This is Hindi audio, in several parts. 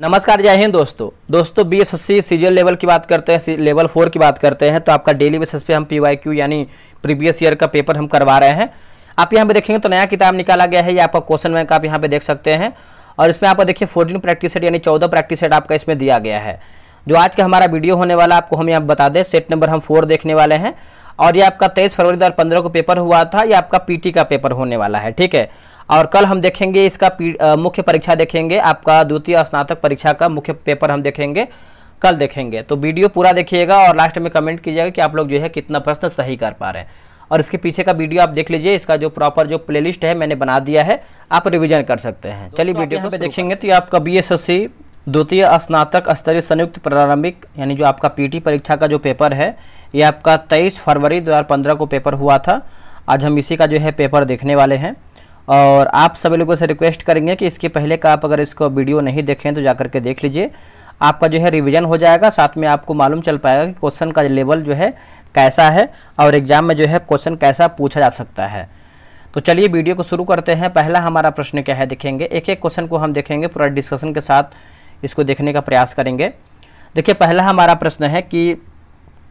नमस्कार, जय हिंद दोस्तों बीएसएससी सीजीएल लेवल की बात करते हैं, लेवल 4 की बात करते हैं। तो आपका डेली बेसिस पे हम पीवाईक्यू यानी प्रीवियस ईयर का पेपर हम करवा रहे हैं। आप यहाँ पे देखेंगे तो नया किताब निकाला गया है, ये आपका क्वेश्चन बैंक आप यहाँ पे देख सकते हैं। और इसमें आपको देखिए 14 प्रैक्टिस सेट यानी 14 प्रैक्टिस सेट आपका इसमें दिया गया है। जो आज का हमारा वीडियो होने वाला आपको हम यहाँ बता दें, सेट नंबर हम 4 देखने वाले हैं। और ये आपका 23 फरवरी 2015 को पेपर हुआ था, ये आपका पीटी का पेपर होने वाला है, ठीक है। और कल हम देखेंगे इसका मुख्य परीक्षा देखेंगे, आपका द्वितीय स्नातक परीक्षा का मुख्य पेपर हम देखेंगे, कल देखेंगे। तो वीडियो पूरा देखिएगा और लास्ट में कमेंट कीजिएगा कि आप लोग जो है कितना प्रश्न सही कर पा रहे हैं। और इसके पीछे का वीडियो आप देख लीजिए, इसका जो प्रॉपर जो प्लेलिस्ट है मैंने बना दिया है, आप रिविजन कर सकते हैं। चलिए वीडियो पे देखेंगे। तो आपका बीएसएससी द्वितीय स्नातक स्तरीय संयुक्त प्रारंभिक यानी जो आपका पीटी परीक्षा का जो पेपर है, ये आपका 23 फरवरी 2015 को पेपर हुआ था। आज हम इसी का जो है पेपर देखने वाले हैं। और आप सभी लोगों से रिक्वेस्ट करेंगे कि इसके पहले का आप अगर इसको वीडियो नहीं देखें तो जाकर के देख लीजिए, आपका जो है रिवीजन हो जाएगा। साथ में आपको मालूम चल पाएगा कि क्वेश्चन का लेवल जो है कैसा है और एग्जाम में जो है क्वेश्चन कैसा पूछा जा सकता है। तो चलिए वीडियो को शुरू करते हैं। पहला हमारा प्रश्न क्या है देखेंगे, एक एक क्वेश्चन को हम देखेंगे, पूरा डिस्कशन के साथ इसको देखने का प्रयास करेंगे। देखिए पहला हमारा प्रश्न है कि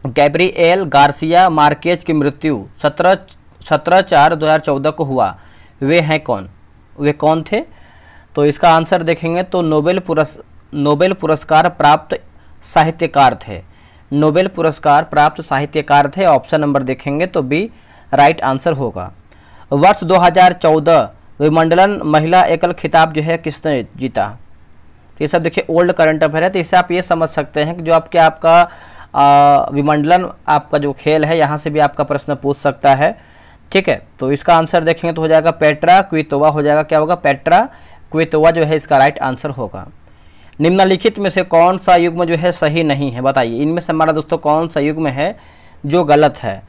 गैब्रिएल गार्सिया मार्केज की मृत्यु 17/4/2014 को हुआ, वे हैं कौन, वे कौन थे? तो इसका आंसर देखेंगे तो नोबेल पुरस्कार प्राप्त साहित्यकार थे, नोबेल पुरस्कार प्राप्त साहित्यकार थे। ऑप्शन नंबर देखेंगे तो बी राइट आंसर होगा। वर्ष 2014 विमंडलन महिला एकल खिताब जो है किसने जीता? तो ये सब देखिए ओल्ड करंट अफेयर है, तो इससे आप ये समझ सकते हैं कि जो आपका विमंडलन आपका जो खेल है, यहाँ से भी आपका प्रश्न पूछ सकता है, ठीक है। तो इसका आंसर देखेंगे तो हो जाएगा पेट्रा क्वितोवा, हो जाएगा क्या होगा, पेट्रा क्वितोवा जो है इसका राइट आंसर होगा। निम्नलिखित में से कौन सा युग्म जो है सही नहीं है, बताइए इनमें से हमारा दोस्तों कौन सा युग्म है जो गलत है?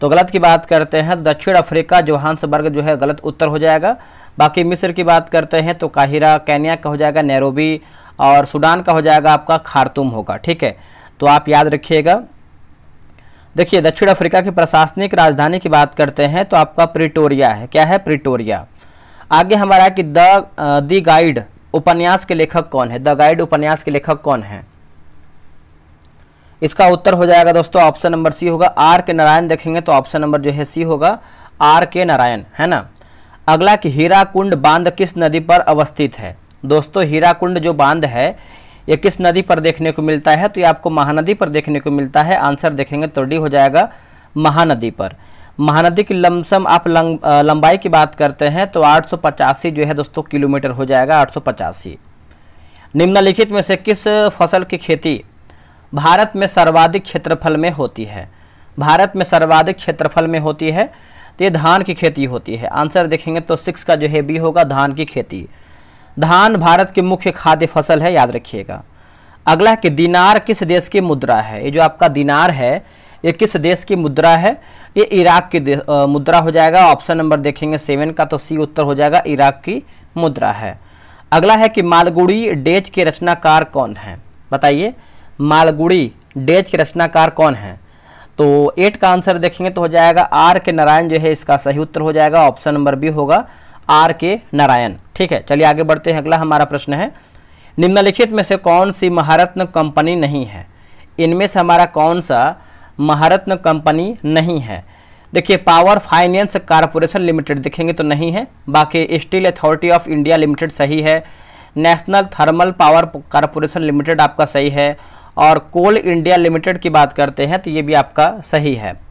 तो गलत की बात करते हैं तो दक्षिण अफ्रीका जोहान्सबर्ग जो है गलत उत्तर हो जाएगा। बाकी मिस्र की बात करते हैं तो काहिरा, केन्या का हो जाएगा नैरोबी, और सूडान का हो जाएगा आपका खार्तूम होगा, ठीक है। तो आप याद रखिएगा। देखिए दक्षिण अफ्रीका की प्रशासनिक राजधानी की बात करते हैं तो आपका प्रिटोरिया है, क्या है, प्रिटोरिया। आगे हमारा कि द गाइड उपन्यास के लेखक कौन है? द गाइड उपन्यास के लेखक कौन है? इसका उत्तर हो जाएगा दोस्तों ऑप्शन नंबर सी होगा, आर के नारायण। देखेंगे तो ऑप्शन नंबर जो है सी होगा, आर के नारायण, है ना। अगला कि हीराकुंड बांध किस नदी पर अवस्थित है? दोस्तों हीराकुंड जो बांध है ये किस नदी पर देखने को मिलता है? तो ये आपको महानदी पर देखने को मिलता है। आंसर देखेंगे तो डी हो जाएगा महानदी पर। महानदी की लमसम आप लंबाई की बात करते हैं तो 885 जो है दोस्तों किलोमीटर हो जाएगा, 885। निम्नलिखित में से किस फसल की खेती भारत में सर्वाधिक क्षेत्रफल में होती है? भारत में सर्वाधिक क्षेत्रफल में होती है तो ये धान की खेती होती है। आंसर देखेंगे तो 6 का जो है बी होगा, धान की खेती। धान भारत की मुख्य खाद्य फसल है, याद रखिएगा। अगला कि दिनार किस देश की मुद्रा है? ये जो आपका दिनार है ये किस देश की मुद्रा है? ये इराक की मुद्रा हो जाएगा। ऑप्शन नंबर देखेंगे 7 का तो सी उत्तर हो जाएगा, इराक की मुद्रा है। अगला है कि मालगुड़ी डेज के रचनाकार कौन है? बताइए मालगुड़ी डेज के रचनाकार कौन है? तो 8 का आंसर देखेंगे तो हो जाएगा आर के नारायण जो है इसका सही उत्तर हो जाएगा। ऑप्शन नंबर बी होगा, आर के नारायण, ठीक है। चलिए आगे बढ़ते हैं। अगला हमारा प्रश्न है निम्नलिखित में से कौन सी महारत्न कंपनी नहीं है? इनमें से हमारा कौन सा महारत्न कंपनी नहीं है? देखिए पावर फाइनेंस कारपोरेशन लिमिटेड देखेंगे तो नहीं है। बाकी steel authority of India limited सही है, national thermal power corporation limited आपका सही है, और कोल इंडिया लिमिटेड की बात करते हैं तो ये भी आपका सही है।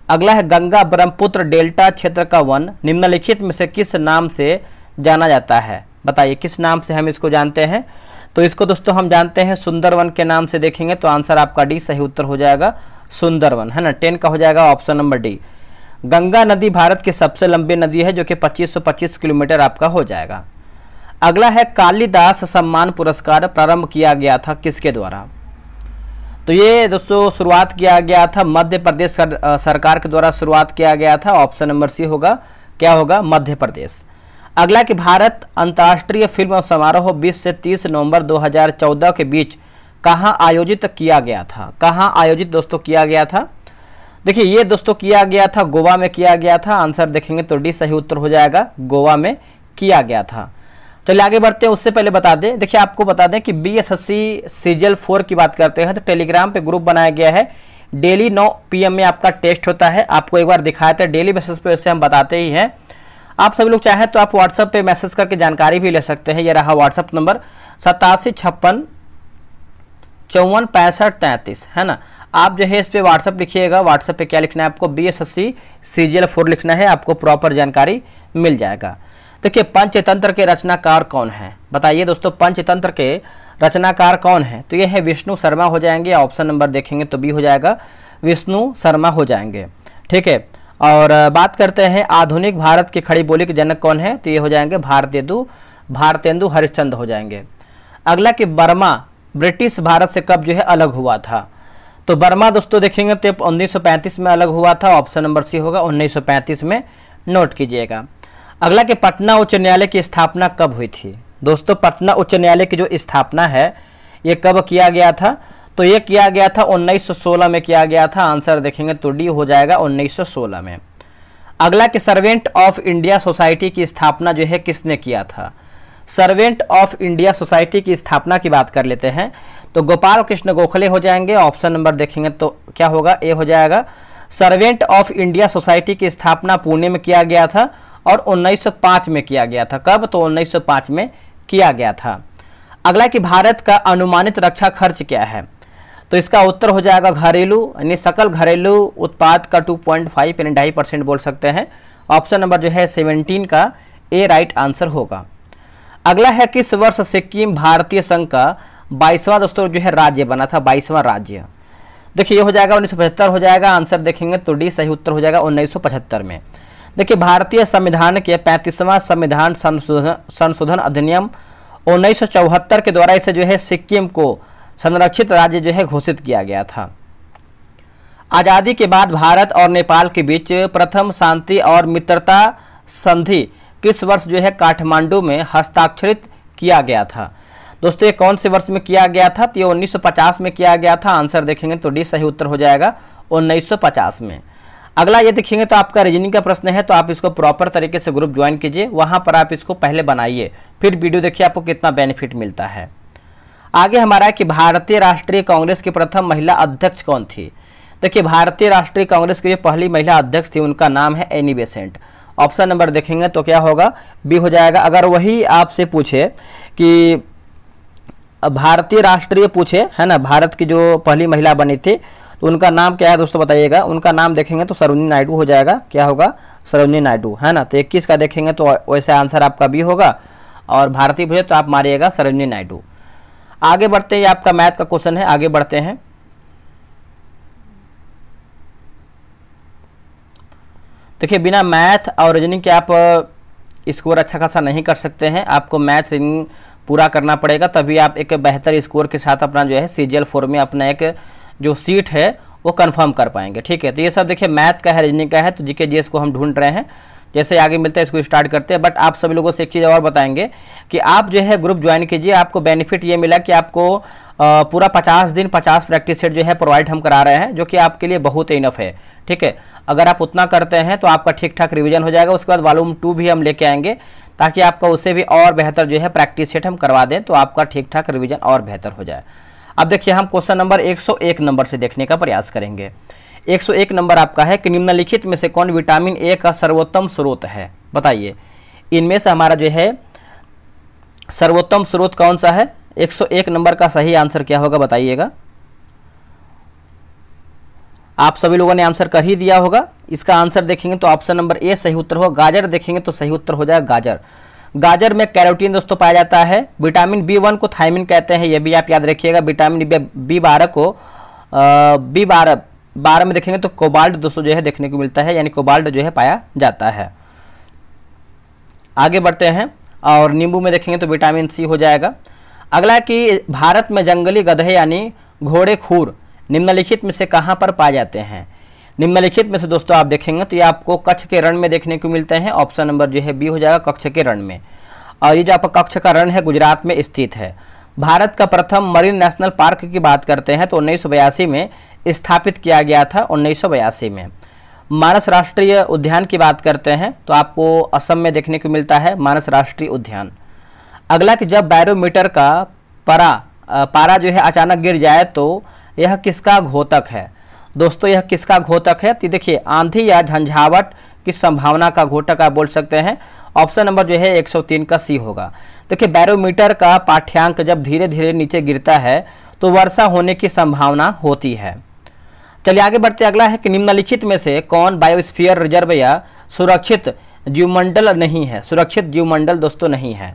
अगला है गंगा ब्रह्मपुत्र डेल्टा क्षेत्र का वन निम्नलिखित में से किस नाम से जाना जाता है? बताइए किस नाम से हम इसको जानते हैं? तो इसको दोस्तों हम जानते हैं सुंदरवन के नाम से। देखेंगे तो आंसर आपका डी सही उत्तर हो जाएगा, सुंदरवन, है ना। 10 का हो जाएगा ऑप्शन नंबर डी। गंगा नदी भारत की सबसे लंबी नदी है जो कि 2525 किलोमीटर आपका हो जाएगा। अगला है कालिदास सम्मान पुरस्कार प्रारंभ किया गया था किसके द्वारा? तो ये दोस्तों शुरुआत किया गया था मध्य प्रदेश सरकार के द्वारा शुरुआत किया गया था। ऑप्शन नंबर सी होगा, क्या होगा, मध्य प्रदेश। अगला कि भारत अंतर्राष्ट्रीय फिल्म समारोह 20 से 30 नवंबर 2014 के बीच कहाँ आयोजित किया गया था? कहाँ आयोजित दोस्तों किया गया था? देखिए ये दोस्तों किया गया था गोवा में किया गया था। आंसर देखेंगे तो डी सही उत्तर हो जाएगा, गोवा में किया गया था। चलिए आगे बढ़ते हैं, उससे पहले बता दें, देखिए आपको बता दें कि बीएसएससी सीजीएल 4 की बात करते हैं तो टेलीग्राम पे ग्रुप बनाया गया है। डेली 9 PM में आपका टेस्ट होता है। आपको एक बार दिखाया था, डेली बेसिस पे वैसे हम बताते ही हैं। आप सभी लोग चाहें तो आप व्हाट्सएप पे मैसेज करके जानकारी भी ले सकते हैं। ये रहा व्हाट्सएप नंबर 8756546533, है ना। आप जो है इस पे व्हाट्सएप लिखिएगा। व्हाट्सएप पे क्या लिखना है आपको, बीएसएससी सीजीएल 4 लिखना है, आपको प्रॉपर जानकारी मिल जाएगा। देखिए पंचतंत्र के रचनाकार कौन है, बताइए दोस्तों, पंचतंत्र के रचनाकार कौन है? तो ये है विष्णु शर्मा हो जाएंगे। ऑप्शन नंबर देखेंगे तो बी हो जाएगा, विष्णु शर्मा हो जाएंगे, ठीक है। और बात करते हैं आधुनिक भारत की खड़ी बोली के जनक कौन है, तो ये हो जाएंगे भारतेंदु हरिश्चंद्र हो जाएंगे। अगला कि बर्मा ब्रिटिश भारत से कब जो है अलग हुआ था, तो बर्मा दोस्तों देखेंगे तो 1935 में अलग हुआ था। ऑप्शन नंबर सी होगा 1935 में, नोट कीजिएगा। अगला कि पटना उच्च न्यायालय की स्थापना कब हुई थी? दोस्तों पटना उच्च न्यायालय की जो स्थापना है ये कब किया गया था, तो ये किया गया था 1916 में किया गया था। आंसर देखेंगे तो डी हो जाएगा 1916 में। अगला कि सर्वेंट ऑफ इंडिया सोसाइटी की स्थापना जो है किसने किया था? सर्वेंट ऑफ इंडिया सोसाइटी की स्थापना की बात कर लेते हैं तो गोपाल कृष्ण गोखले हो जाएंगे। ऑप्शन नंबर देखेंगे तो क्या होगा, ए हो जाएगा। सर्वेंट ऑफ इंडिया सोसाइटी की स्थापना पुणे में किया गया था और 1905 में किया गया था। कब, तो 1905 में किया गया था। अगला कि भारत का अनुमानित रक्षा खर्च क्या है, तो इसका उत्तर हो जाएगा घरेलू यानी सकल घरेलू उत्पाद का 2.5 यानी 2.5% बोल सकते हैं। ऑप्शन नंबर जो है 17 का ए राइट आंसर होगा। अगला है किस वर्ष सिक्किम भारतीय संघ का 22वां दोस्तों जो है राज्य बना था, 22वां राज्य? देखिए ये हो जाएगा 1975 हो जाएगा। आंसर देखेंगे तो डी सही उत्तर हो जाएगा 1975 में। देखिए भारतीय संविधान के 35वां संविधान संशोधन अधिनियम 1974 के द्वारा इसे जो है सिक्किम को संरक्षित राज्य जो है घोषित किया गया था। आज़ादी के बाद भारत और नेपाल के बीच प्रथम शांति और मित्रता संधि किस वर्ष जो है काठमांडू में हस्ताक्षरित किया गया था? दोस्तों ये कौन से वर्ष में किया गया था, तो ये 1950 में किया गया था। आंसर देखेंगे तो डी सही उत्तर हो जाएगा 1950 में। अगला ये देखेंगे तो आपका रीजनिंग का प्रश्न है, तो आप इसको प्रॉपर तरीके से ग्रुप ज्वाइन कीजिए, वहां पर आप इसको पहले बनाइए, फिर वीडियो देखिए आपको कितना बेनिफिट मिलता है। आगे हमारा है कि भारतीय राष्ट्रीय कांग्रेस की प्रथम महिला अध्यक्ष कौन थी? देखिए भारतीय राष्ट्रीय कांग्रेस की जो पहली महिला अध्यक्ष थी उनका नाम है एनी बेसेंट। ऑप्शन नंबर देखेंगे तो क्या होगा, बी हो जाएगा। अगर वही आपसे पूछे कि भारतीय राष्ट्रीय पूछे, है ना, भारत की जो पहली महिला बनी थी तो उनका नाम क्या है दोस्तों बताइएगा। उनका नाम देखेंगे तो सरोजिनी नायडू हो जाएगा। क्या होगा, सरोजिनी नायडू, है ना। तो 21 का देखेंगे तो वैसे आंसर आपका बी होगा, और भारतीय पूछे तो आप मारिएगा सरोजिनी नायडू। आगे बढ़ते हैं, आपका मैथ का क्वेश्चन है, आगे बढ़ते हैं। देखिए बिना मैथ और रीजनिंग के आप स्कोर अच्छा खासा नहीं कर सकते हैं। आपको मैथ रीजनिंग पूरा करना पड़ेगा, तभी आप एक बेहतर स्कोर के साथ अपना जो है सीजीएल 4 में अपना एक जो सीट है वो कंफर्म कर पाएंगे, ठीक है। तो ये सब देखिए मैथ का है, रीजनिंग का है, तो जीके जीएस को हम ढूंढ रहे हैं। जैसे आगे मिलता है इसको स्टार्ट करते हैं। बट आप सभी लोगों से एक चीज़ और बताएंगे कि आप जो है ग्रुप ज्वाइन कीजिए। आपको बेनिफिट ये मिला कि आपको पूरा 50 दिन 50 प्रैक्टिस सेट जो है प्रोवाइड हम करा रहे हैं, जो कि आपके लिए बहुत इनफ है, ठीक है। अगर आप उतना करते हैं तो आपका ठीक ठाक रिवीजन हो जाएगा। उसके बाद वॉल्यूम 2 भी हम लेके आएंगे, ताकि आपका उससे भी और बेहतर जो है प्रैक्टिस सेट हम करवा दें, तो आपका ठीक ठाक रिवीजन और बेहतर हो जाए। अब देखिए हम क्वेश्चन नंबर 101 नंबर से देखने का प्रयास करेंगे। 101 नंबर आपका है कि निम्नलिखित में से कौन विटामिन ए का सर्वोत्तम स्रोत है? बताइए इनमें से हमारा जो है सर्वोत्तम स्रोत कौन सा है? 101 नंबर का सही आंसर क्या होगा बताइएगा। आप सभी लोगों ने आंसर कर ही दिया होगा। इसका आंसर देखेंगे तो ऑप्शन नंबर ए सही उत्तर होगा। गाजर देखेंगे तो सही उत्तर हो जाएगा गाजर। गाजर में कैरोटीन दोस्तों पाया जाता है। विटामिन B1 को थायमिन कहते हैं, ये भी आप याद रखिएगा। विटामिन B12 को B12 में देखेंगे तो कोबाल्ट दोस्तों जो है देखने को मिलता है, यानी कोबाल्ट जो है पाया जाता है। आगे बढ़ते हैं, और नींबू में देखेंगे तो विटामिन सी हो जाएगा। अगला कि भारत में जंगली गधे यानी घोड़े खूर निम्नलिखित में से कहाँ पर पाए जाते हैं? निम्नलिखित में से दोस्तों आप देखेंगे तो ये आपको कच्छ के रण में देखने को मिलते हैं। ऑप्शन नंबर जो है बी हो जाएगा, कच्छ के रण में। और ये जो आपका कच्छ का रण है गुजरात में स्थित है। भारत का प्रथम मरीन नेशनल पार्क की बात करते हैं तो 1982 में स्थापित किया गया था, 1982 में। मानस राष्ट्रीय उद्यान की बात करते हैं तो आपको असम में देखने को मिलता है मानस राष्ट्रीय उद्यान। अगला कि जब बैरोमीटर का पारा जो है अचानक गिर जाए तो यह किसका घोतक है। दोस्तों यह किसका घोतक है, तो देखिए आंधी या झंझावट की संभावना का घोतक आप बोल सकते हैं। ऑप्शन नंबर जो है 103 का सी होगा। देखिए बैरोमीटर का पाठ्यांक जब धीरे धीरे नीचे गिरता है तो वर्षा होने की संभावना होती है। चलिए आगे बढ़ते, अगला है कि निम्नलिखित में से कौन बायोस्फीयर रिजर्व या सुरक्षित जीवमंडल नहीं है। सुरक्षित जीवमंडल दोस्तों नहीं है।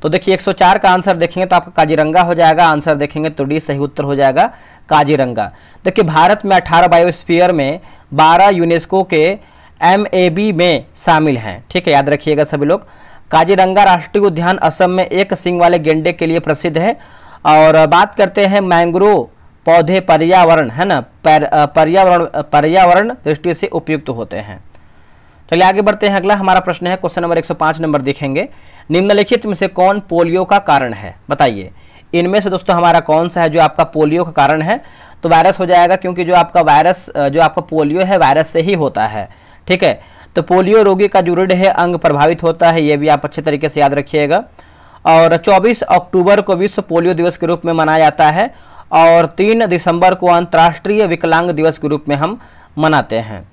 तो देखिए 104 का आंसर देखेंगे तो आपका काजीरंगा हो जाएगा, आंसर देखेंगे तो डी सही उत्तर हो जाएगा काजीरंगा। देखिए भारत में 18 बायोस्फीयर में 12 यूनेस्को के MAB में शामिल हैं, ठीक है, याद रखिएगा सभी लोग। काजीरंगा राष्ट्रीय उद्यान असम में एक सींग वाले गेंडे के लिए प्रसिद्ध है। और बात करते हैं मैंग्रोव पौधे पर्यावरण है ना, पर्यावरण दृष्टि से उपयुक्त होते हैं। चलिए आगे बढ़ते हैं, अगला हमारा प्रश्न है क्वेश्चन नंबर 105 नंबर देखेंगे। निम्नलिखित में से कौन पोलियो का कारण है, बताइए। इनमें से दोस्तों हमारा कौन सा है जो आपका पोलियो का कारण है, तो वायरस हो जाएगा, क्योंकि जो आपका वायरस जो आपका पोलियो है वायरस से ही होता है, ठीक है। तो पोलियो रोगी का जो रीढ़ है अंग प्रभावित होता है, ये भी आप अच्छे तरीके से याद रखिएगा। और 24 अक्टूबर को विश्व पोलियो दिवस के रूप में मनाया जाता है और 3 दिसंबर को अंतर्राष्ट्रीय विकलांग दिवस के रूप में हम मनाते हैं।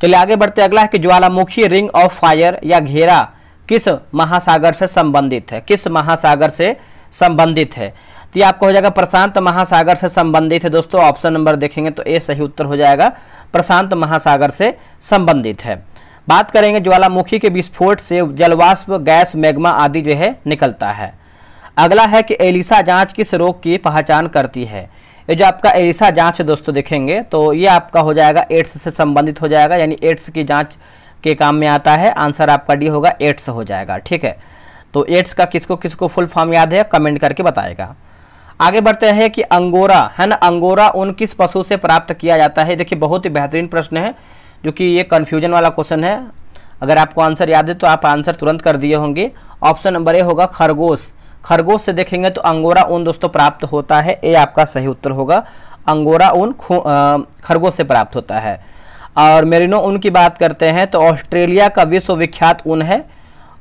चलिए आगे बढ़ते, अगला है कि ज्वालामुखी रिंग ऑफ फायर या घेरा किस महासागर से संबंधित है। किस महासागर से संबंधित है, तो ये आपको हो जाएगा प्रशांत महासागर से संबंधित है दोस्तों। ऑप्शन नंबर देखेंगे तो ए सही उत्तर हो जाएगा, प्रशांत महासागर से संबंधित है। बात करेंगे ज्वालामुखी के विस्फोट से जलवाष्प, गैस, मैग्मा आदि जो है निकलता है। अगला है कि एलिसा जांच किस रोग की पहचान करती है। ये जो आपका एलिसा जांच है दोस्तों देखेंगे तो ये आपका हो जाएगा एड्स से संबंधित हो जाएगा, यानी एड्स की जांच के काम में आता है। आंसर आपका डी होगा, एड्स हो जाएगा, ठीक है। तो एड्स का किसको किसको फुल फॉर्म याद है कमेंट करके बताएगा। आगे बढ़ते हैं कि अंगोरा है ना, अंगोरा ऊन किस पशु से प्राप्त किया जाता है। देखिए बहुत ही बेहतरीन प्रश्न है, जो कि ये कन्फ्यूजन वाला क्वेश्चन है। अगर आपको आंसर याद है तो आप आंसर तुरंत कर दिए होंगे। ऑप्शन नंबर ए होगा खरगोश। खरगोश से देखेंगे तो अंगोरा ऊन दोस्तों प्राप्त होता है, ए आपका सही उत्तर होगा। अंगोरा ऊन खरगोश से प्राप्त होता है। और मेरिनो ऊन की बात करते हैं तो ऑस्ट्रेलिया का विश्वविख्यात ऊन है।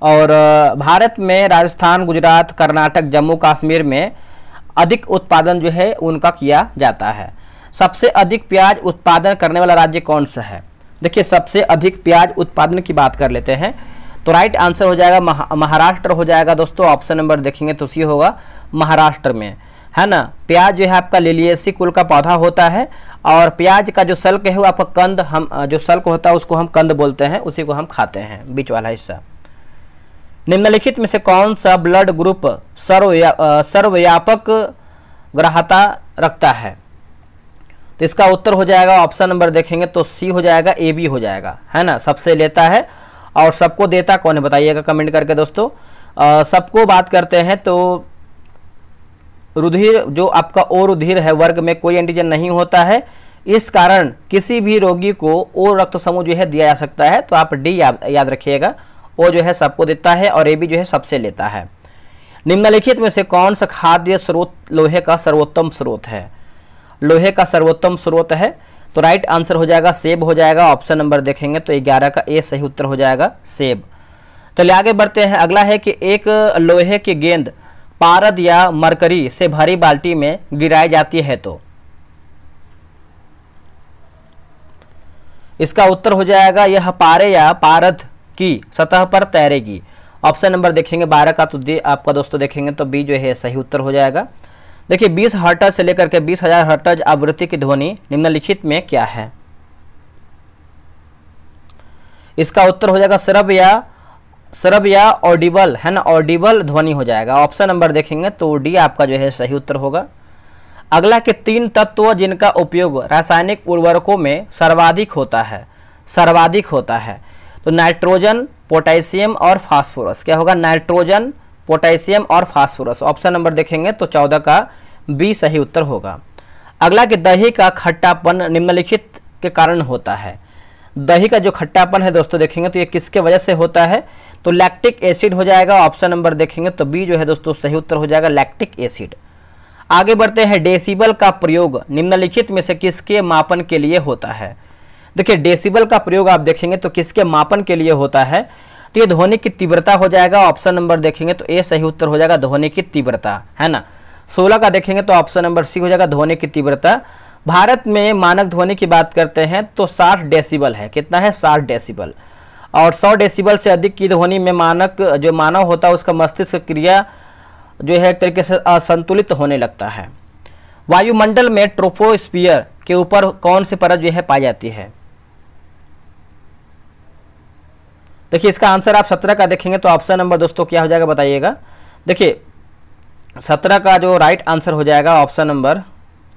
और भारत में राजस्थान, गुजरात, कर्नाटक, जम्मू कश्मीर में अधिक उत्पादन जो है उनका किया जाता है। सबसे अधिक प्याज उत्पादन करने वाला राज्य कौन सा है। देखिए सबसे अधिक प्याज उत्पादन की बात कर लेते हैं तो राइट आंसर हो जाएगा महाराष्ट्र हो जाएगा दोस्तों। ऑप्शन नंबर देखेंगे तो सी होगा, महाराष्ट्र में है ना। प्याज जो है आपका लिलिएसी कुल का पौधा होता है और प्याज का जो सल्क है वो आपका कंद, हम जो सल्क होता है उसको हम कंद बोलते हैं, उसी को हम खाते हैं, बीच वाला हिस्सा। निम्नलिखित में से कौन सा ब्लड ग्रुप सर्वव्यापक ग्राह्यता रखता है, तो इसका उत्तर हो जाएगा ऑप्शन नंबर देखेंगे तो सी हो जाएगा, ए बी हो जाएगा, है ना। सबसे लेता है और सबको देता कौन है बताइएगा कमेंट करके दोस्तों। सबको बात करते हैं तो रुधिर जो आपका ओ रुधिर है वर्ग में कोई एंटीजन नहीं होता है, इस कारण किसी भी रोगी को ओ रक्त समूह जो है दिया जा सकता है। तो आप डी याद रखिएगा, ओ जो है सबको देता है और ए बी जो है सबसे लेता है। निम्नलिखित में से कौन सा खाद्य स्रोत लोहे का सर्वोत्तम स्रोत है। लोहे का सर्वोत्तम स्रोत है तो राइट आंसर हो जाएगा सेब हो जाएगा। ऑप्शन नंबर देखेंगे तो 11 का ए सही उत्तर हो जाएगा, सेब। चलिए आगे बढ़ते हैं, अगला है कि एक लोहे की गेंद पारद या मरकरी से भरी बाल्टी में गिराई जाती है तो इसका उत्तर हो जाएगा यह पारे या पारद की सतह पर तैरेगी। ऑप्शन नंबर देखेंगे 12 का तो डी आपका दोस्तों देखेंगे तो बी जो है सही उत्तर हो जाएगा। देखिए 20 हर्ट्ज से लेकर के 20,000 हर्ट्ज आवृत्ति की ध्वनि निम्नलिखित में क्या है। इसका उत्तर हो जाएगा श्रव्य या ऑडिबल, है ना, ऑडिबल ध्वनि हो जाएगा। ऑप्शन नंबर देखेंगे तो डी आपका जो है सही उत्तर होगा। अगला के 3 तत्व जिनका उपयोग रासायनिक उर्वरकों में सर्वाधिक होता है तो नाइट्रोजन, पोटेशियम और फास्फोरस। क्या होगा, नाइट्रोजन, पोटेशियम और फास्फोरस। ऑप्शन नंबर देखेंगे तो 14 का बी सही उत्तर होगा। अगला कि दही का खट्टापन निम्नलिखित के कारण होता है। दही का जो खट्टापन है दोस्तों देखेंगे तो ये किसके वजह से होता है, तो लैक्टिक एसिड हो जाएगा। ऑप्शन नंबर देखेंगे तो बी जो है दोस्तों सही उत्तर हो जाएगा, लैक्टिक एसिड। आगे बढ़ते हैं, डेसिबल का प्रयोग निम्नलिखित में से किसके मापन के लिए होता है। देखिए डेसिबल का प्रयोग आप देखेंगे तो किसके मापन के लिए होता है, तो ये ध्वनि की तीव्रता हो जाएगा, ऑप्शन नंबर देखेंगे तो ए सही उत्तर हो जाएगा, ध्वनि की तीव्रता, है ना। 16 का देखेंगे तो ऑप्शन नंबर सी हो जाएगा, ध्वनि की तीव्रता। भारत में मानक ध्वनि की बात करते हैं तो 60 डेसिबल है, कितना है 60 डेसिबल, और 100 डेसिबल से अधिक की ध्वनि में मानक जो मानव होता है उसका मस्तिष्क क्रिया जो है एक तरीके से असंतुलित होने लगता है। वायुमंडल में ट्रोपोस्फियर के ऊपर कौन सी परत जो है पाई जाती है? देखिए इसका आंसर आप 17 का देखेंगे तो ऑप्शन नंबर दोस्तों क्या हो जाएगा बताइएगा। देखिए 17 का जो राइट आंसर हो जाएगा ऑप्शन नंबर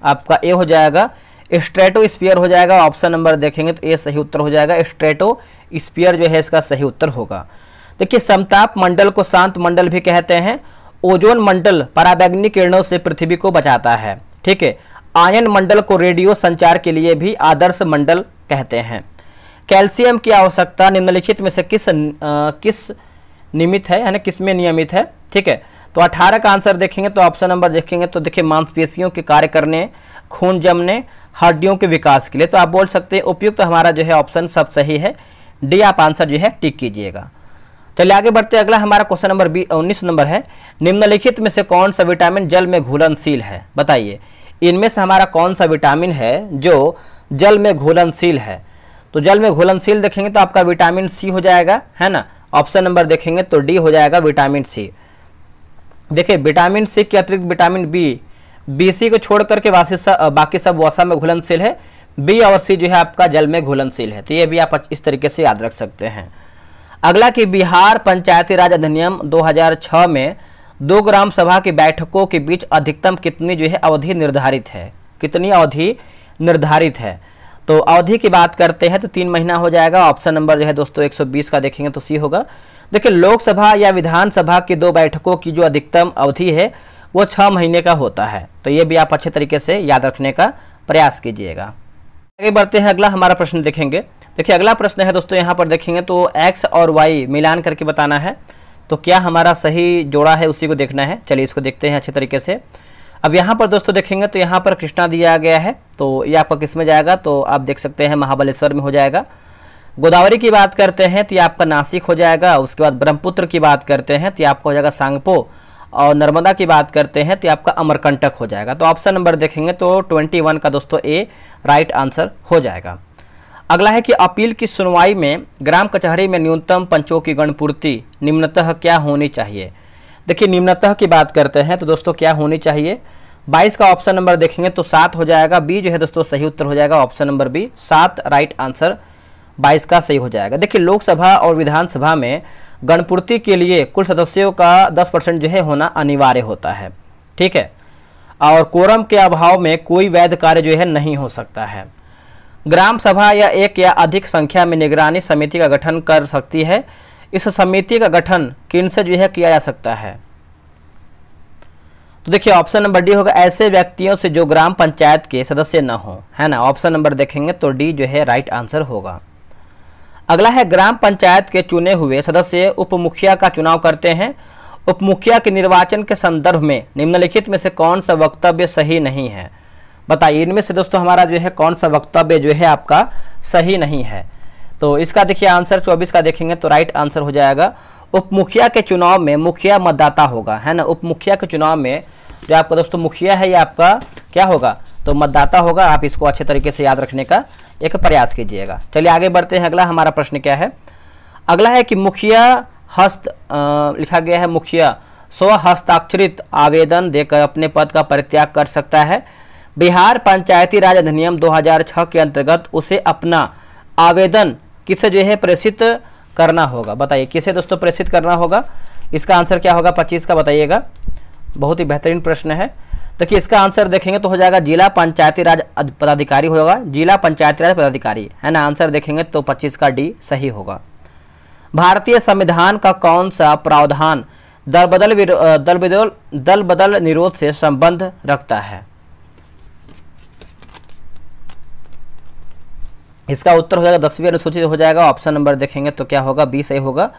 आपका ए हो जाएगा, स्ट्रेटोस्फीयर हो जाएगा। ऑप्शन नंबर देखेंगे तो ए सही उत्तर हो जाएगा, स्ट्रेटोस्फीयर जो है इसका सही उत्तर होगा। देखिए समताप मंडल को शांत मंडल भी कहते हैं। ओजोन मंडल पराबैंगनी किरणों से पृथ्वी को बचाता है, ठीक है। आयन मंडल को रेडियो संचार के लिए भी आदर्श मंडल कहते हैं। कैल्शियम की आवश्यकता निम्नलिखित में से किस नियमित है, यानी किस में नियमित है, ठीक है। तो 18 का आंसर देखेंगे तो ऑप्शन नंबर देखेंगे तो देखिए मांसपेशियों के कार्य करने, खून जमने, हड्डियों के विकास के लिए। तो आप बोल सकते हैं उपयुक्त हमारा जो है ऑप्शन सब सही है, डी आप आंसर जो है टिक कीजिएगा। चलिए आगे बढ़ते हैं, अगला हमारा क्वेश्चन नंबर 19 नंबर है। निम्नलिखित में से कौन सा विटामिन जल में घुलनशील है? बताइए इनमें से हमारा कौन सा विटामिन है जो जल में घुलनशील है? तो जल में घुलनशील देखेंगे तो आपका विटामिन सी हो जाएगा, है ना। ऑप्शन नंबर देखेंगे तो डी हो जाएगा, विटामिन सी। देखिए विटामिन सी के अतिरिक्त विटामिन बी सी को छोड़ करके बाकी सब वसा में घुलनशील है, बी और सी जो है आपका जल में घुलनशील है। तो ये भी आप इस तरीके से याद रख सकते हैं। अगला कि बिहार पंचायती राज अधिनियम 2006 में 2 ग्राम सभा की बैठकों के बीच अधिकतम कितनी जो है अवधि निर्धारित है? कितनी अवधि निर्धारित है? तो अवधि की बात करते हैं तो 3 महीना हो जाएगा। ऑप्शन नंबर जो है दोस्तों 120 का देखेंगे तो सी होगा। देखिए लोकसभा या विधानसभा की 2 बैठकों की जो अधिकतम अवधि है वो 6 महीने का होता है। तो ये भी आप अच्छे तरीके से याद रखने का प्रयास कीजिएगा। आगे बढ़ते हैं, अगला हमारा प्रश्न देखेंगे। देखिए अगला प्रश्न है दोस्तों, यहाँ पर देखेंगे तो एक्स और वाई मिलान करके बताना है। तो क्या हमारा सही जोड़ा है उसी को देखना है। चलिए इसको देखते हैं अच्छे तरीके से। अब यहाँ पर दोस्तों देखेंगे तो यहाँ पर कृष्णा दिया गया है, तो ये आपका किस में जाएगा? तो आप देख सकते हैं महाबलेश्वर में हो जाएगा। गोदावरी की बात करते हैं तो ये आपका नासिक हो जाएगा। उसके बाद ब्रह्मपुत्र की बात करते हैं तो ये आपका हो जाएगा सांगपो, और नर्मदा की बात करते हैं तो ये आपका अमरकंटक हो जाएगा। तो ऑप्शन नंबर देखेंगे तो 21 का दोस्तों ए राइट आंसर हो जाएगा। अगला है कि अपील की सुनवाई में ग्राम कचहरी में न्यूनतम पंचों की गणपूर्ति निम्नतः क्या होनी चाहिए? देखिए निम्नतः की बात करते हैं तो दोस्तों क्या होनी चाहिए? 22 का ऑप्शन नंबर देखेंगे तो 7 हो जाएगा। बी जो है दोस्तों सही उत्तर हो जाएगा, option number B 7 right answer 22 का सही हो जाएगा। देखिए लोकसभा और विधानसभा में गणपूर्ति के लिए कुल सदस्यों का 10% जो है होना अनिवार्य होता है, ठीक है। और कोरम के अभाव में कोई वैध कार्य जो है नहीं हो सकता है। ग्राम सभा या एक या अधिक संख्या में निगरानी समिति का गठन कर सकती है। इस समिति का गठन किनसे जो है किया जा सकता है? तो देखिए ऑप्शन नंबर डी होगा, ऐसे व्यक्तियों से जो ग्राम पंचायत के सदस्य न हो, है ना। ऑप्शन नंबर देखेंगे तो डी जो है राइट आंसर होगा। अगला है ग्राम पंचायत के चुने हुए सदस्य उप मुखिया का चुनाव करते हैं। उप मुखिया के निर्वाचन के संदर्भ में निम्नलिखित में से कौन सा वक्तव्य सही नहीं है? बताइए इनमें से दोस्तों हमारा जो है कौन सा वक्तव्य जो है आपका सही नहीं है? तो इसका देखिए आंसर 24 का देखेंगे तो राइट आंसर हो जाएगा। उप मुखिया के चुनाव में मुखिया मतदाता होगा, है ना। उप मुखिया के चुनाव में जो आपका दोस्तों मुखिया है ये आपका क्या होगा? तो मतदाता होगा। आप इसको अच्छे तरीके से याद रखने का एक प्रयास कीजिएगा। चलिए आगे बढ़ते हैं, अगला हमारा प्रश्न क्या है? अगला है कि मुखिया लिखा गया है, मुखिया स्वहस्ताक्षरित आवेदन देकर अपने पद का परित्याग कर सकता है। बिहार पंचायती राज अधिनियम 2006 के अंतर्गत उसे अपना आवेदन किसे जो है प्रेषित करना होगा? बताइए किसे दोस्तों प्रेषित करना होगा? इसका आंसर क्या होगा? 25 का बताइएगा। बहुत ही बेहतरीन प्रश्न है। देखिए इसका आंसर देखेंगे तो हो जाएगा जिला पंचायती राज पदाधिकारी होगा, जिला पंचायती राज पदाधिकारी, है ना। आंसर देखेंगे तो 25 का डी सही होगा। भारतीय संविधान का कौन सा प्रावधान दल बदल निरोध से संबंध रखता है? इसका उत्तर हो जाएगा 10वीं अनुसूची हो जाएगा। ऑप्शन नंबर देखेंगे तो क्या होगा? बी सही होगा,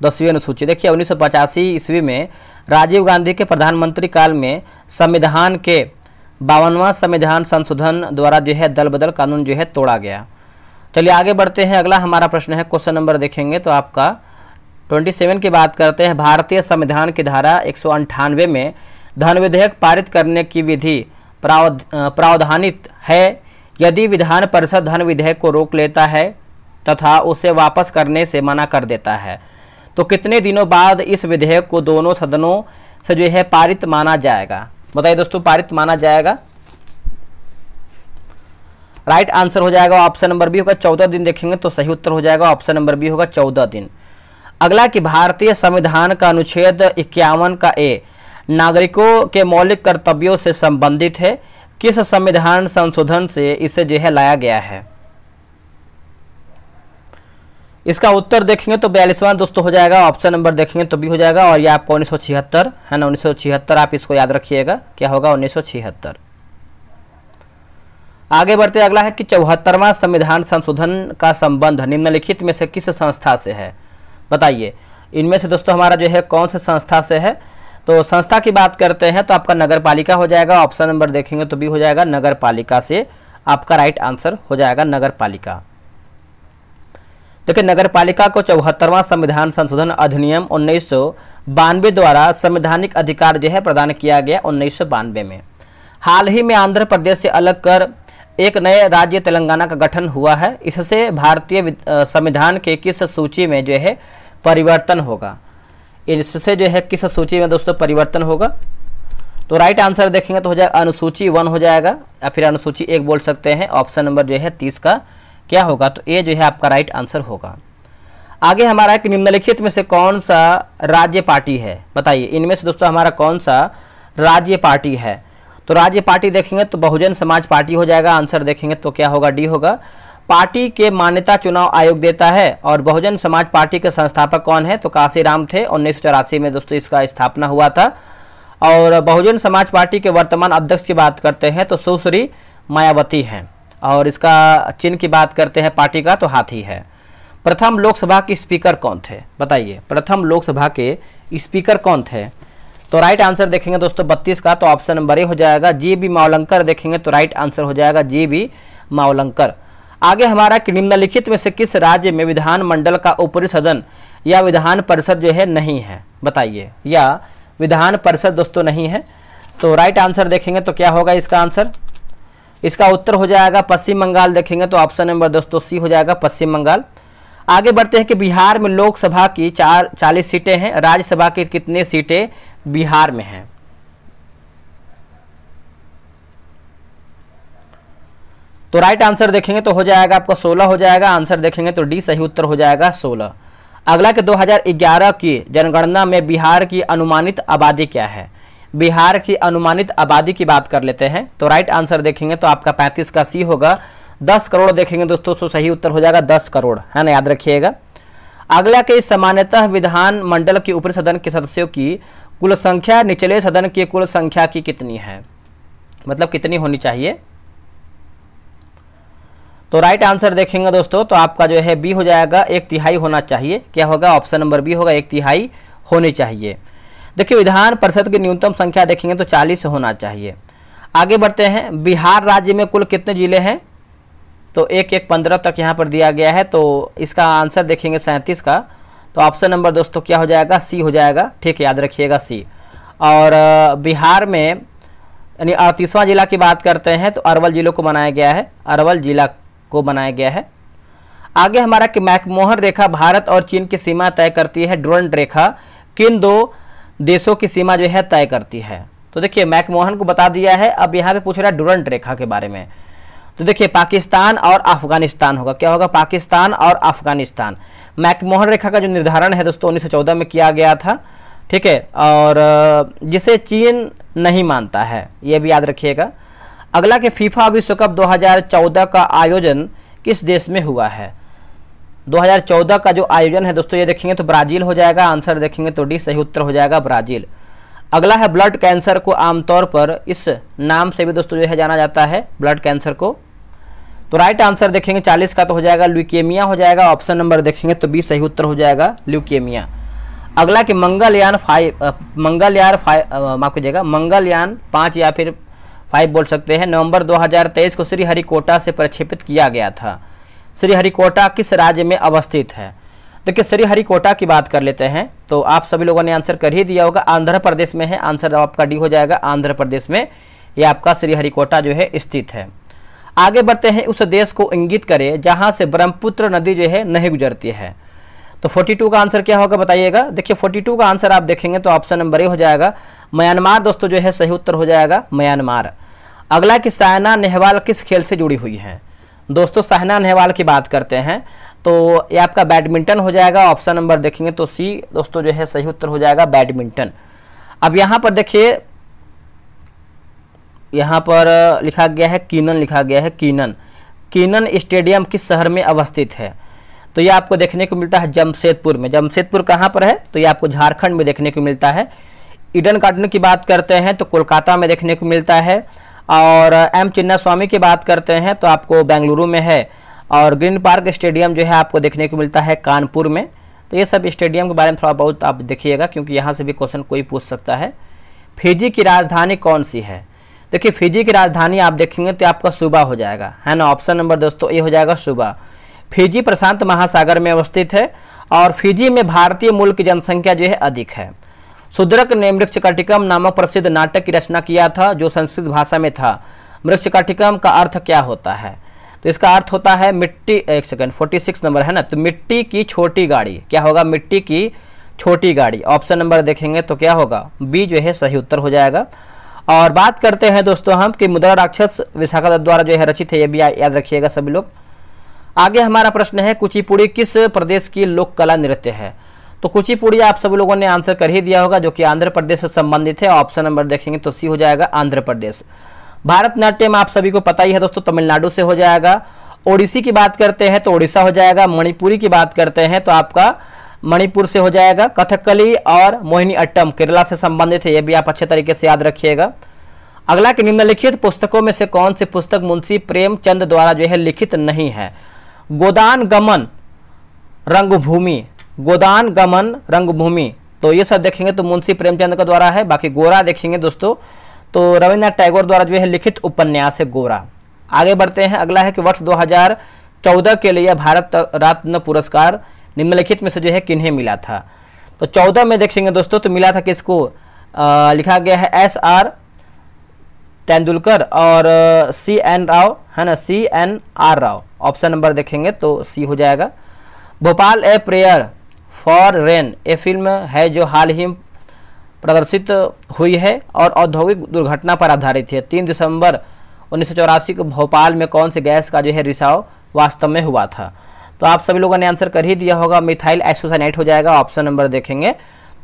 10वीं अनुसूची। देखिए 1985 ईस्वी में राजीव गांधी के प्रधानमंत्री काल में संविधान के 52वां संविधान संशोधन द्वारा जो है दल बदल कानून जो है तोड़ा गया। चलिए आगे बढ़ते हैं, अगला हमारा प्रश्न है, क्वेश्चन नंबर देखेंगे तो आपका 27 की बात करते हैं। भारतीय संविधान की धारा 198 में धन विधेयक पारित करने की विधि प्रावधानित है। यदि विधान परिषद धन विधेयक को रोक लेता है तथा उसे वापस करने से मना कर देता है तो कितने दिनों बाद इस विधेयक को दोनों सदनों से जो है पारित माना जाएगा? बताइए दोस्तों, पारित माना जाएगा। राइट आंसर हो जाएगा ऑप्शन नंबर बी होगा 14 दिन। देखेंगे तो सही उत्तर हो जाएगा ऑप्शन नंबर बी होगा 14 दिन। अगला कि भारतीय संविधान का अनुच्छेद 51 का ए नागरिकों के मौलिक कर्तव्यों से संबंधित है। किस संविधान संशोधन से इसे जो है लाया गया है? इसका उत्तर देखेंगे तो 42वां दोस्तों हो जाएगा। ऑप्शन नंबर देखेंगे तो भी हो जाएगा और ये आपका 1976 है ना, 1976 आप इसको याद रखिएगा, क्या होगा 1976। आगे बढ़ते अगला है कि 74वां संविधान संशोधन का संबंध निम्नलिखित में से किस संस्था से है? बताइए इनमें से दोस्तों हमारा जो है कौन से संस्था से है? तो संस्था की बात करते हैं तो आपका नगर पालिका हो जाएगा। ऑप्शन नंबर देखेंगे तो भी हो जाएगा नगर पालिका से आपका राइट आंसर हो जाएगा नगर पालिका। देखिए नगर पालिका को 74वां संविधान संशोधन अधिनियम 1992 द्वारा संवैधानिक अधिकार जो है प्रदान किया गया 1992 में। हाल ही में आंध्र प्रदेश से अलग कर एक नए राज्य तेलंगाना का गठन हुआ है। इससे भारतीय संविधान के किस सूची में जो है परिवर्तन होगा? इससे जो है किस सूची में दोस्तों परिवर्तन होगा? तो राइट आंसर देखेंगे तो हो जाएगा अनुसूची 1 हो जाएगा या फिर अनुसूची 1 बोल सकते हैं। ऑप्शन नंबर जो है 30 का क्या होगा? तो ये जो है आपका राइट आंसर होगा। आगे हमारा है कि निम्नलिखित में से कौन सा राज्य पार्टी है? बताइए इनमें से दोस्तों हमारा कौन सा राज्य पार्टी है? तो राज्य पार्टी देखेंगे तो बहुजन समाज पार्टी हो जाएगा। आंसर देखेंगे तो क्या होगा? डी होगा। पार्टी के मान्यता चुनाव आयोग देता है। और बहुजन समाज पार्टी के संस्थापक कौन है? तो काशीराम थे। 1984 में दोस्तों इसका स्थापना हुआ था। और बहुजन समाज पार्टी के वर्तमान अध्यक्ष की बात करते हैं तो सुश्री मायावती हैं। और इसका चिन्ह की बात करते हैं पार्टी का तो हाथी है। प्रथम लोकसभा के स्पीकर कौन थे? बताइए प्रथम लोकसभा के स्पीकर कौन थे? तो राइट आंसर देखेंगे दोस्तों 32 का तो ऑप्शन नंबर ए हो जाएगा। जी.बी. मावलंकर देखेंगे तो राइट आंसर हो जाएगा जी.बी. मावलंकर। आगे हमारा कि निम्नलिखित में से किस राज्य में विधान मंडल का ऊपरी सदन या विधान परिषद जो है नहीं है? बताइए, या विधान परिषद दोस्तों नहीं है। तो राइट आंसर देखेंगे तो क्या होगा इसका आंसर? इसका उत्तर हो जाएगा पश्चिम बंगाल। देखेंगे तो ऑप्शन नंबर दोस्तों सी हो जाएगा पश्चिम बंगाल। आगे बढ़ते हैं कि बिहार में लोकसभा की 40 सीटें हैं। राज्यसभा की कितनी सीटें बिहार में हैं? तो राइट आंसर देखेंगे तो हो जाएगा आपका 16 हो जाएगा। आंसर देखेंगे तो डी सही उत्तर हो जाएगा 16। अगला कि 2011 की जनगणना में बिहार की अनुमानित आबादी क्या है? बिहार की अनुमानित आबादी की बात कर लेते हैं। तो राइट आंसर देखेंगे तो आपका 35 का सी होगा। 10 करोड़ देखेंगे दोस्तों तो सही उत्तर हो जाएगा 10 करोड़, है ना, याद रखिएगा। अगला के सामान्यतः विधान मंडल के ऊपरी सदन के सदस्यों की कुल संख्या निचले सदन की कुल संख्या की कितनी है? मतलब कितनी होनी चाहिए? तो राइट आंसर देखेंगे दोस्तों तो आपका जो है बी हो जाएगा 1/3 होना चाहिए। क्या होगा? ऑप्शन नंबर बी होगा 1/3 होनी चाहिए। देखिए विधान परिषद की न्यूनतम संख्या देखेंगे तो 40 होना चाहिए। आगे बढ़ते हैं, बिहार राज्य में कुल कितने जिले हैं? तो 1-1-15 तक यहाँ पर दिया गया है। तो इसका आंसर देखेंगे 37 का। तो ऑप्शन नंबर दोस्तों क्या हो जाएगा? सी हो जाएगा। ठीक है, याद रखिएगा सी। और बिहार में यानी 38वां जिला की बात करते हैं तो अरवल जिलों को बनाया गया है, अरवल जिला को बनाया गया है। आगे हमारा कि मैकमोहन रेखा भारत और चीन की सीमा तय करती है। डुरंड रेखा किन दो देशों की सीमा जो है तय करती है? तो देखिए मैकमोहन को बता दिया है। अब यहाँ पे पूछ रहा है डुरंड रेखा के बारे में। तो देखिए पाकिस्तान और अफगानिस्तान होगा। क्या होगा? पाकिस्तान और अफगानिस्तान। मैकमोहन रेखा का जो निर्धारण है दोस्तों 1914 में किया गया था। ठीक है, और जिसे चीन नहीं मानता है, ये भी याद रखिएगा। अगला कि फीफा विश्व कप 2014 का आयोजन किस देश में हुआ है? 2014 का जो आयोजन है दोस्तों ये देखेंगे तो ब्राजील हो जाएगा। आंसर देखेंगे तो डी सही उत्तर हो जाएगा ब्राजील। अगला है ब्लड कैंसर को आमतौर पर इस नाम से भी दोस्तों जो है जाना जाता है, ब्लड कैंसर को। तो राइट आंसर देखेंगे 40 का तो हो जाएगा ल्यूकेमिया हो जाएगा। ऑप्शन नंबर देखेंगे तो बी सही उत्तर हो जाएगा ल्यूकेमिया। अगला कि मंगलयान 5 या फिर 5 बोल सकते हैं, नवंबर 2023 को श्रीहरिकोटा से प्रक्षेपित किया गया था। श्रीहरिकोटा किस राज्य में अवस्थित है? देखिए श्रीहरिकोटा की बात कर लेते हैं, तो आप सभी लोगों ने आंसर कर ही दिया होगा, आंध्र प्रदेश में है। आंसर आपका डी हो जाएगा, आंध्र प्रदेश में ये आपका श्रीहरिकोटा जो है स्थित है। आगे बढ़ते हैं, उस देश को इंगित करें जहां से ब्रह्मपुत्र नदी जो है नहीं गुजरती है। तो 42 का आंसर क्या होगा बताइएगा। देखिए 42 का आंसर आप देखेंगे तो ऑप्शन नंबर ए हो जाएगा, म्यांमार दोस्तों जो है सही उत्तर हो जाएगा, म्यांमार। अगला कि साइना नेहवाल किस खेल से जुड़ी हुई है। दोस्तों साइना नेहवाल की बात करते हैं तो ये आपका बैडमिंटन हो जाएगा, ऑप्शन नंबर देखेंगे तो सी दोस्तों जो है सही उत्तर हो जाएगा, बैडमिंटन। अब यहाँ पर देखिए, यहाँ पर लिखा गया है कीनन, लिखा गया है कीनन। कीनन स्टेडियम किस शहर में अवस्थित है। तो ये आपको देखने को मिलता है जमशेदपुर में। जमशेदपुर कहाँ पर है, तो ये आपको झारखंड में देखने को मिलता है। ईडन गार्डन की बात करते हैं तो कोलकाता में देखने को मिलता है। और एम चिन्नास्वामी की बात करते हैं तो आपको बेंगलुरु में है। और ग्रीन पार्क स्टेडियम जो है आपको देखने को मिलता है कानपुर में। तो ये सब स्टेडियम के बारे में थोड़ा बहुत आप देखिएगा, क्योंकि यहाँ से भी क्वेश्चन कोई पूछ सकता है। फिजी की राजधानी कौन सी है। देखिए फिजी की राजधानी आप देखेंगे तो आपका सुबा हो जाएगा, है ना। ऑप्शन नंबर दोस्तों ये हो जाएगा, सुबा। फिजी प्रशांत महासागर में अवस्थित है और फिजी में भारतीय मूल की जनसंख्या जो है अधिक है। शूद्रक ने मृक्षकटिकम नामक प्रसिद्ध नाटक की रचना किया था जो संस्कृत भाषा में था। मृक्षकटिकम का अर्थ क्या होता है। तो इसका अर्थ होता है मिट्टी, एक सेकंड, 46 नंबर है ना, तो मिट्टी की छोटी गाड़ी। क्या होगा, मिट्टी की छोटी गाड़ी। ऑप्शन नंबर देखेंगे तो क्या होगा, बी जो है सही उत्तर हो जाएगा। और बात करते हैं दोस्तों हम कि मुद्रा राक्षस विशाखा दत्त द्वारा जो है रचित है, ये भी याद रखिएगा सभी लोग। आगे हमारा प्रश्न है, कुचिपुड़ी किस प्रदेश की लोक कला नृत्य है। तो कुचिपुड़ी आप सभी लोगों ने आंसर कर ही दिया होगा, जो कि आंध्र प्रदेश से संबंधित है। ऑप्शन नंबर देखेंगे तो सी हो जाएगा, आंध्र प्रदेश। भारतनाट्यम आप सभी को पता ही है दोस्तों, तमिलनाडु से हो जाएगा। ओडिसी की बात करते हैं तो ओडिशा हो जाएगा। मणिपुरी की बात करते हैं तो आपका मणिपुर से हो जाएगा। कथकली और मोहिनी अट्टम केरला से संबंधित है, ये भी आप अच्छे तरीके से याद रखिएगा। अगला कि निम्नलिखित पुस्तकों में से कौन सी पुस्तक मुंशी प्रेमचंद द्वारा जो है लिखित नहीं है। गोदान गमन रंगभूमि, गोदान गमन रंगभूमि, तो ये सब देखेंगे तो मुंशी प्रेमचंद का द्वारा है। बाकी गोरा देखेंगे दोस्तों तो रविन्द्रनाथ टैगोर द्वारा जो है लिखित उपन्यास है गोरा। आगे बढ़ते हैं, अगला है कि वर्ष 2014 के लिए भारत रत्न पुरस्कार निम्नलिखित में से जो है किन्हें मिला था। तो 14 में देखेंगे दोस्तों तो मिला था किसको, लिखा गया है SR तेंदुलकर और CN राव, है ना, CNR राव। ऑप्शन नंबर देखेंगे तो सी हो जाएगा। Bhopal a prayer for rain ये फिल्म है जो हाल ही प्रदर्शित हुई है और औद्योगिक दुर्घटना पर आधारित है। 3 दिसंबर 1984 को भोपाल में कौन से गैस का जो है रिसाव वास्तव में हुआ था। तो आप सभी लोगों ने आंसर कर ही दिया होगा, मिथाइल आइसोसाइनेट हो जाएगा। ऑप्शन नंबर देखेंगे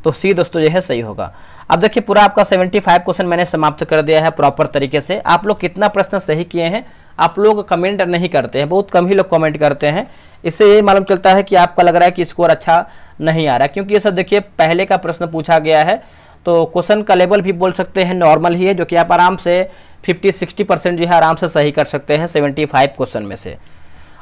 तो सी दोस्तों जो है सही होगा। अब देखिए पूरा आपका 75 क्वेश्चन मैंने समाप्त कर दिया है प्रॉपर तरीके से। आप लोग कितना प्रश्न सही किए हैं आप लोग कमेंट नहीं करते हैं, बहुत कम ही लोग कमेंट करते हैं। इससे ये मालूम चलता है कि आपका लग रहा है कि स्कोर अच्छा नहीं आ रहा है, क्योंकि ये सब देखिए पहले का प्रश्न पूछा गया है। तो क्वेश्चन का लेवल भी बोल सकते हैं नॉर्मल ही है, जो कि आप आराम से 50-60% जो है आराम से सही कर सकते हैं 75 क्वेश्चन में से।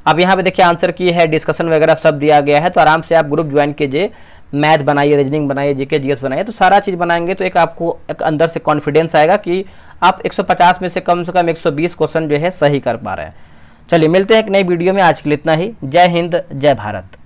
अब यहाँ पे देखिए आंसर की है, डिस्कशन वगैरह सब दिया गया है। तो आराम से आप ग्रुप ज्वाइन कीजिए, मैथ बनाइए, रीजनिंग बनाइए, जीके जीएस बनाइए, तो सारा चीज़ बनाएंगे तो एक आपको एक अंदर से कॉन्फिडेंस आएगा कि आप 150 में से कम 120 क्वेश्चन जो है सही कर पा रहे हैं। चलिए मिलते हैं एक नई वीडियो में, आज के लिए इतना ही। जय हिंद, जय भारत।